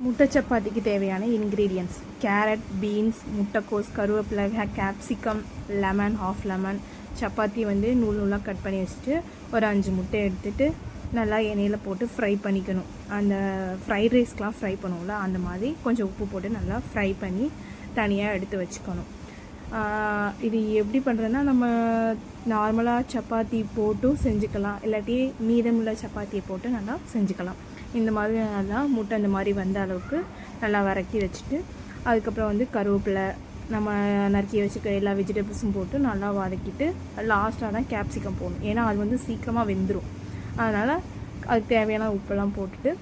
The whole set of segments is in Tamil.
முட்டை சப்பாத்திக்கு தேவையான இன்க்ரீடியன்ட்ஸ் கேரட், பீன்ஸ், முட்டைக்கோஸ், கருவேப்பிலை, capsicum, lemon, half lemon. Chapati வந்து நூல் நூலாக கட் பண்ணி வச்சுட்டு ஒரு 5 முட்டை எடுத்துகிட்டு நல்லா எண்ணெயில் போட்டு ஃப்ரை பண்ணிக்கணும். அந்த ஃப்ரைட் ரைஸ்க்கெலாம் ஃப்ரை பண்ணுவோம்ல அந்த மாதிரி கொஞ்சம் உப்பு போட்டு நல்லா ஃப்ரை பண்ணி தனியாக எடுத்து வச்சுக்கணும். இது எப்படி பண்ணுறதுன்னா, நம்ம நார்மலாக சப்பாத்தி போட்டும் செஞ்சுக்கலாம், இல்லாட்டி மீதமுள்ள சப்பாத்தியை போட்டு நல்லா செஞ்சுக்கலாம். இந்த மாதிரி நல்லா முட்டை இந்த மாதிரி வந்த அளவுக்கு நல்லா வதக்கி வச்சுட்டு அதுக்கப்புறம் வந்து கருவேப்பிலை, நம்ம நறுக்கி வச்சுக்க எல்லா வெஜிடபிள்ஸும் போட்டு நல்லா வதக்கிட்டு லாஸ்ட்டாக தான் கேப்சிகம் போடணும். ஏன்னா அது வந்து சீக்கிரமாக வெந்துடும். அதனால் அதுக்கு தேவையான உப்பெல்லாம் போட்டுட்டு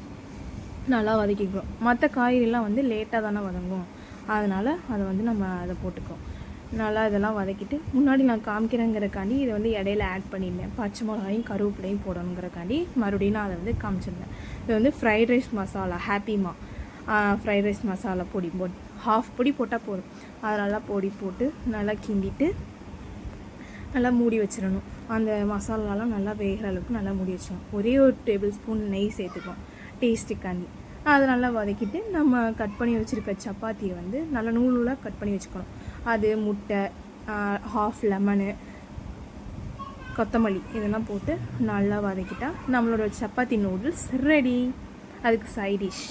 நல்லா வதக்கிக்கிறோம். மற்ற காய்கறிலாம் வந்து லேட்டாக தானே வதங்கும், அதனால் அதை வந்து நம்ம அதை போட்டுக்கிறோம். நல்லா இதெல்லாம் வதக்கிட்டு முன்னாடி நான் காமிக்கிறேங்கிறக்காண்டி இதை வந்து இடையில ஆட் பண்ணியிருந்தேன். பச்சை மிளகாயும் கருவேப்பிலையும் போடணுங்கிறக்காண்டி மறுபடியும் நான் அதை வந்து காமிச்சிருந்தேன். இது வந்து ஃப்ரைட் ரைஸ் மசாலா, ஹாப்பிமா ஃப்ரைட் ரைஸ் மசாலா பொடி ஹாஃப் பொடி போட்டால் போதும். அதெல்லாம் பொடி போட்டு நல்லா கிண்டிட்டு நல்லா மூடி வச்சிடணும். அந்த மசாலாலாம் நல்லா வேகிற அளவுக்கு நல்லா மூடி வச்சிடணும். ஒரே ஒரு டேபிள் ஸ்பூன் நெய் சேர்த்துக்கணும் டேஸ்ட்டுக்காண்டி. அதை நல்லா வதக்கிட்டு நம்ம கட் பண்ணி வச்சுருக்க சப்பாத்தியை வந்து நல்லா நூல் நூலாக கட் பண்ணி வச்சுக்கணும். அது முட்டை, ஹாஃப் லெமனு, கொத்தமல்லி இதெல்லாம் போட்டு நல்லா வதக்கிட்டால் நம்மளோட சப்பாத்தி நூடுல்ஸ் ரெடி. அதுக்கு சைட் டிஷ்